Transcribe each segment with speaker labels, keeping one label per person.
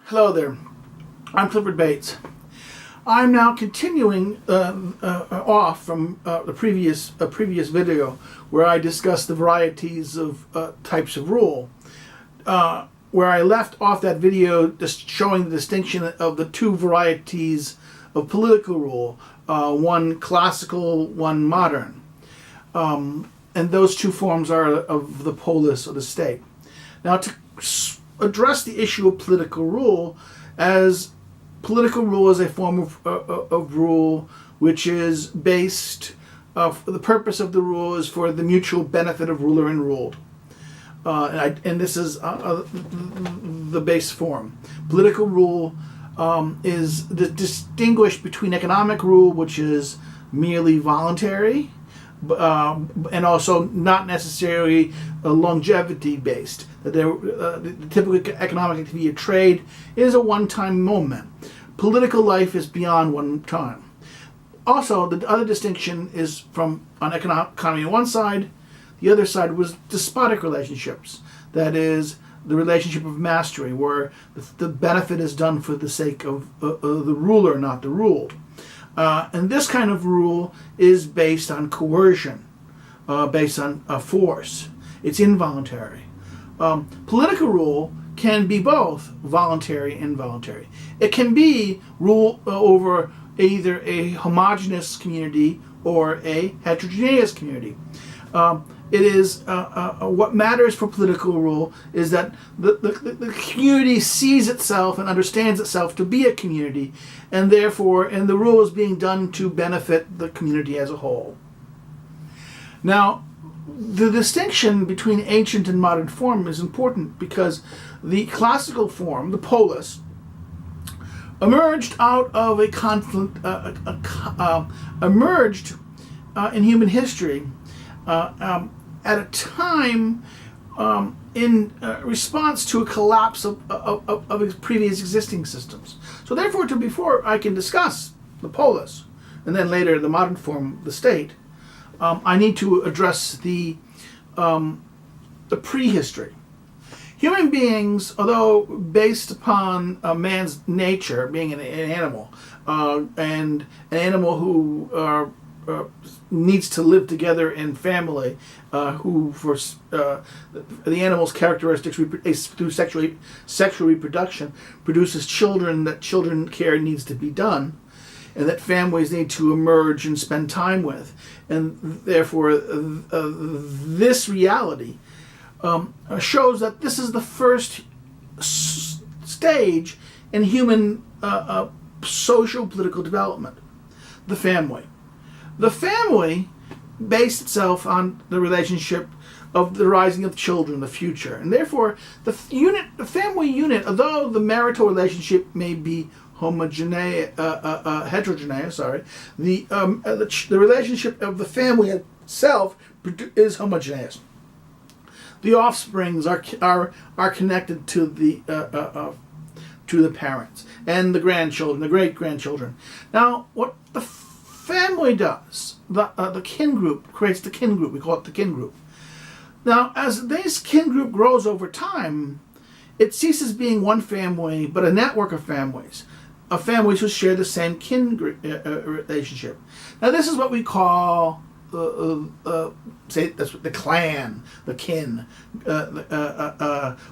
Speaker 1: Hello there, I'm Clifford Bates. I'm now continuing off from the previous video where I discussed the varieties of types of rule. Where I left off that video just showing the distinction of the two varieties of political rule, one classical, one modern. And those two forms are of the polis or the state. Now, to address the issue of political rule, as political rule is a form of rule which is based, the purpose of the rule is for the mutual benefit of ruler and ruled. And this is the base form. Political rule is distinguished between economic rule, which is merely voluntary, and also not necessarily longevity based. The typical economic activity of trade is a one-time moment. Political life is beyond one time. Also, the other distinction is from on economy on one side. The other side was despotic relationships. That is, the relationship of mastery, where the benefit is done for the sake of the ruler, not the ruled. And this kind of rule is based on coercion, based on force. It's involuntary. Political rule can be both voluntary and involuntary. It can be rule over either a homogeneous community or a heterogeneous community. It is what matters for political rule is that the community sees itself and understands itself to be a community, and therefore, the rule is being done to benefit the community as a whole. Now, the distinction between ancient and modern form is important because the classical form, the polis, emerged out of a conflict, emerged in human history at a time in response to a collapse of previous existing systems. So therefore, before I can discuss the polis, and then later the modern form, the state, I need to address the prehistory. Human beings, although based upon man's nature, being an animal, and an animal who needs to live together in family, who for the animal's characteristics through sexual reproduction produces children, that children care needs to be done, and that families need to emerge and spend time with, and therefore this reality shows that this is the first stage in human social political development, the family. The family based itself on the relationship of the rising of children, the future, and therefore the family unit, although the marital relationship may be heterogeneous, the relationship of the family itself is homogeneous. The offsprings are connected to the parents and the grandchildren, the great grandchildren. Now, what the family does, the kin group creates the kin group. We call it the kin group. Now, as this kin group grows over time, it ceases being one family, but a network of families who share the same kin relationship. Now, this is what we call say that's the clan, the kin,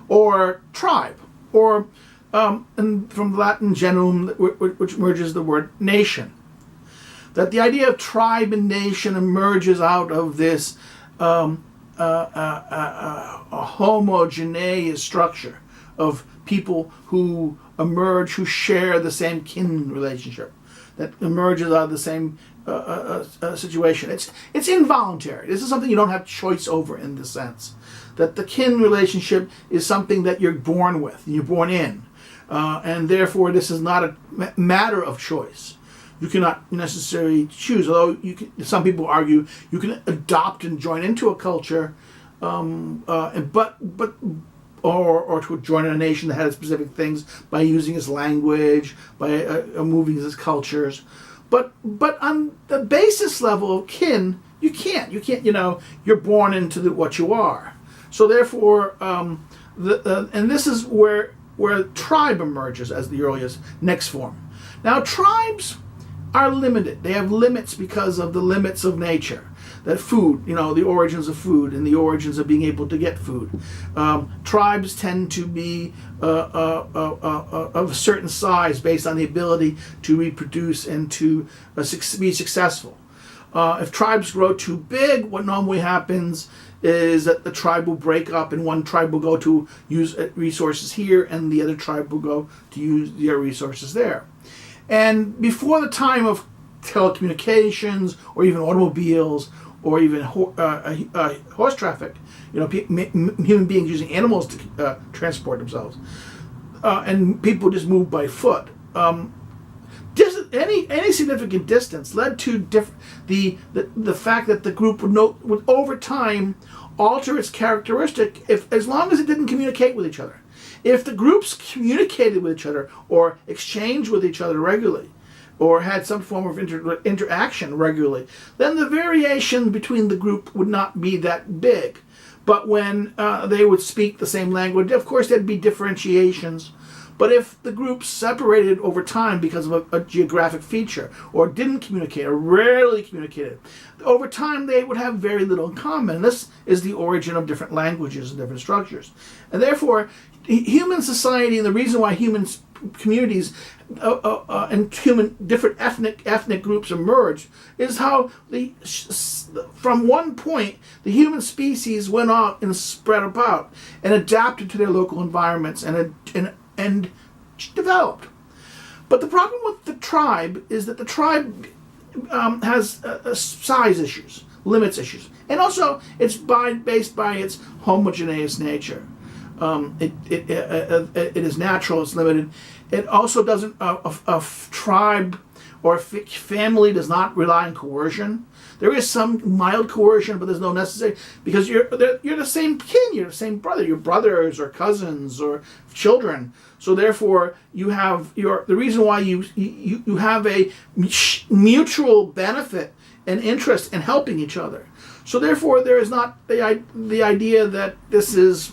Speaker 1: or tribe, or and from Latin genum, which merges the word nation. That the idea of tribe and nation emerges out of this a homogeneous structure of people who emerge, who share the same kin relationship, that emerges out of the same situation. It's involuntary. This is something you don't have choice over, in the sense that the kin relationship is something that you're born with, you're born in, and therefore this is not a matter of choice. You cannot necessarily choose, although some people argue you can adopt and join into a culture, or to join a nation that has specific things by using its language, by moving its cultures. But on the basis level of kin, you can't. You're born into what you are. So therefore, and this is where where tribe emerges as the earliest next form. Now, tribes are limited. They have limits because of the limits of nature. That food, the origins of food and the origins of being able to get food. Tribes tend to be of a certain size based on the ability to reproduce and to be successful. If tribes grow too big, what normally happens is that the tribe will break up and one tribe will go to use resources here and the other tribe will go to use their resources there. And before the time of telecommunications or even automobiles or even horse traffic, human beings using animals to transport themselves, and people just move by foot. Any significant distance led to the fact that the group would over time alter its characteristic as long as it didn't communicate with each other. If the groups communicated with each other or exchanged with each other regularly, or had some form of interaction regularly, then the variation between the group would not be that big. But when they would speak the same language, of course there'd be differentiations. But if the groups separated over time because of a geographic feature, or didn't communicate, or rarely communicated, over time they would have very little in common. And this is the origin of different languages and different structures. And therefore, human society, and the reason why human communities and different ethnic groups emerged, is how from one point the human species went out and spread about and adapted to their local environments and developed. But the problem with the tribe is that the tribe has size issues, limits issues, and also it's based by its homogeneous nature. It is natural, it's limited. It also doesn't, a tribe or family does not rely on coercion. There is some mild coercion, but there's no necessary, because you're the same kin, you're the same brother, your brothers or cousins or children. So therefore, you have the reason why you have a mutual benefit and interest in helping each other. So therefore, there is not the idea that this is,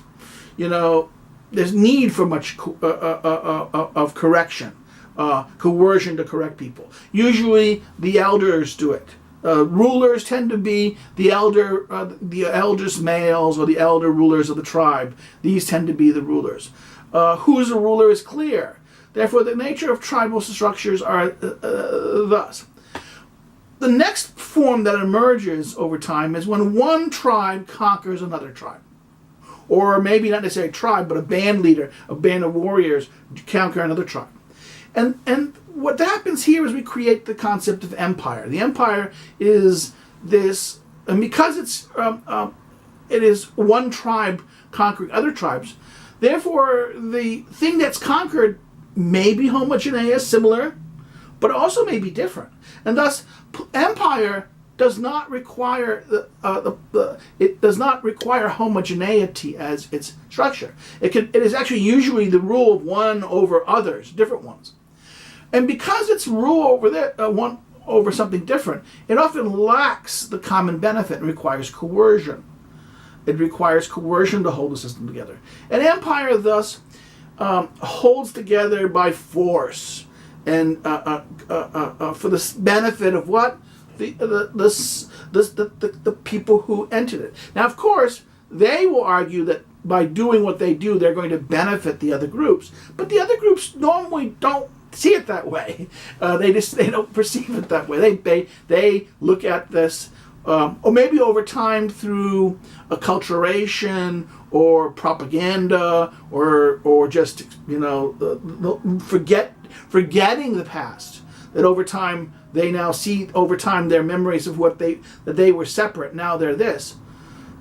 Speaker 1: there's need for much of correction, coercion to correct people. Usually, the elders do it. Rulers tend to be the eldest males or the elder rulers of the tribe. These tend to be the rulers. Who's a ruler is clear. Therefore, the nature of tribal structures are thus. The next form that emerges over time is when one tribe conquers another tribe. Or maybe not necessarily a tribe, but a band leader, a band of warriors conquer another tribe. And what happens here is we create the concept of empire. The empire is this, and because it is one tribe conquering other tribes, therefore the thing that's conquered may be homogeneous, similar, but also may be different. And thus, empire does not require it does not require homogeneity as its structure. It is actually usually the rule of one over others, different ones. And because it's rule over one over something different, it often lacks the common benefit and requires coercion. It requires coercion to hold the system together. An empire thus holds together by force and for the benefit of what? The people who entered it. Now, of course, they will argue that by doing what they do, they're going to benefit the other groups. But the other groups normally don't see it that way. They don't perceive it that way. They look at this, or maybe over time through acculturation or propaganda, or just forgetting the past. That over time they now see their memories of that they were separate. Now they're this.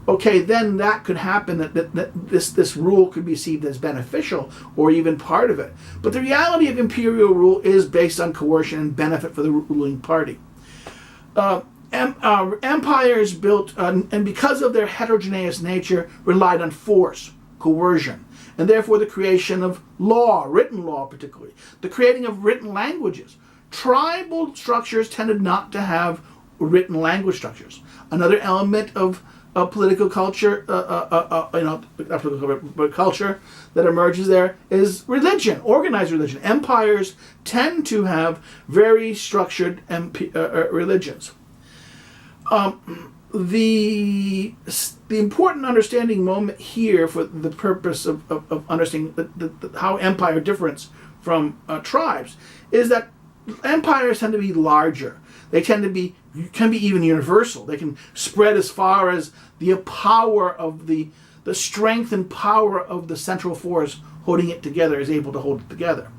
Speaker 1: Okay, then that could happen, that this rule could be seen as beneficial or even part of it. But the reality of imperial rule is based on coercion and benefit for the ruling party. Empires built, and because of their heterogeneous nature, relied on force, coercion, and therefore the creation of law, written law particularly, the creating of written languages. Tribal structures tended not to have written language structures. Another element of political culture, not political, but culture that emerges there is religion, organized religion. Empires tend to have very structured religions. The important understanding moment here for the purpose of understanding how empire differs from tribes is that empires tend to be larger. They can be even universal. They can spread as far as the power of the strength and power of the central force holding it together is able to hold it together.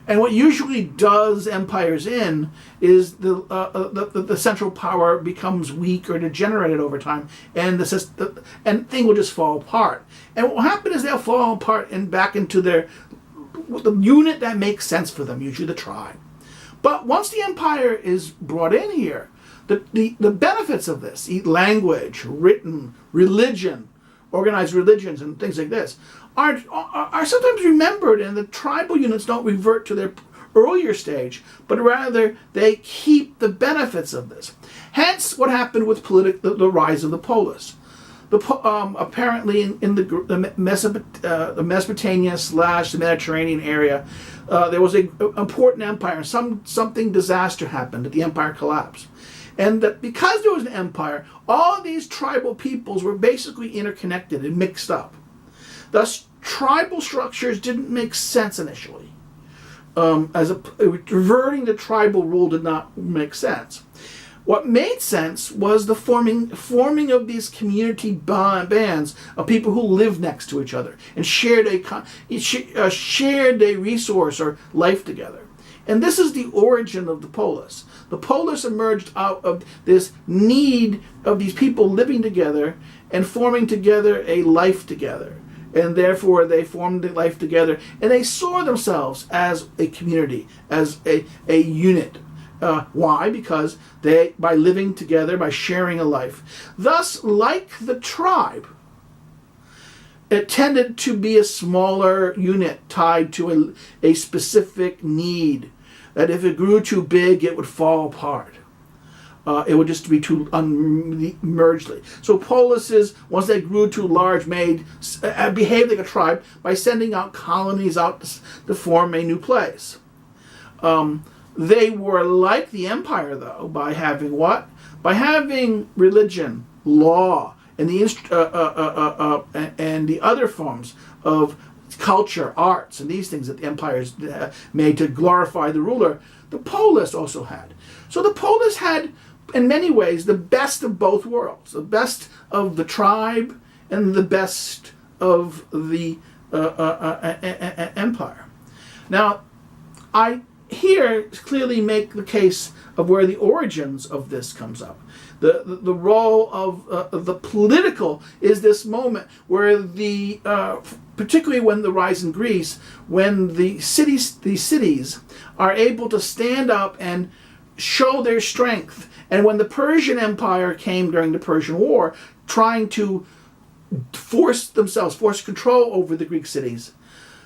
Speaker 1: And what usually does empires in is the central power becomes weak or degenerated over time, and the thing will just fall apart. And what will happen is they'll fall apart and back into the unit that makes sense for them, usually the tribe. But once the empire is brought in here, the benefits of this, language, written, religion, organized religions, and things like this, are sometimes remembered, and the tribal units don't revert to their earlier stage, but rather they keep the benefits of this. Hence, what happened with the rise of the Polis. Apparently, in the Mesopotamia / the Mediterranean area, there was an important empire. Something disaster happened, that the empire collapsed. And that because there was an empire, all of these tribal peoples were basically interconnected and mixed up. Thus, tribal structures didn't make sense initially. Reverting to tribal rule did not make sense. What made sense was the forming of these community bands of people who lived next to each other and shared a resource or life together. And this is the origin of the polis. The polis emerged out of this need of these people living together and forming together a life together. And therefore they formed a life together, and they saw themselves as a community, as a unit. Why? Because by living together, by sharing a life. Thus, like the tribe, it tended to be a smaller unit tied to a specific need. That if it grew too big, it would fall apart. It would just be too mergedly. So polises, once they grew too large, behaved like a tribe by sending out colonies out to form a new place. They were like the empire, though, by having what? By having religion, law, and the other forms of culture, arts, and these things that the empires made to glorify the ruler. The polis also had. So the polis had, in many ways, the best of both worlds, the best of the tribe and the best of the empire. Now, I here clearly make the case of where the origins of this comes up. The role of the political is this moment where particularly when the rise in Greece, when these cities are able to stand up and show their strength. And when the Persian Empire came during the Persian War, trying to force control over the Greek cities,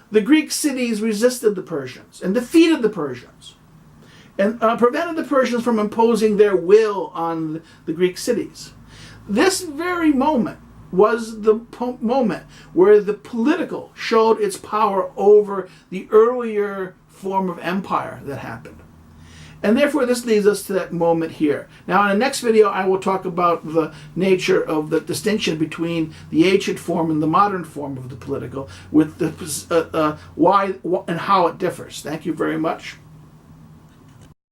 Speaker 1: the Greek cities resisted the Persians and defeated the Persians and prevented the Persians from imposing their will on the Greek cities. This very moment was the moment where the political showed its power over the earlier form of empire that happened. And therefore this leads us to that moment here. Now in the next video I will talk about the nature of the distinction between the ancient form and the modern form of the political, with the why and how it differs. Thank you very much.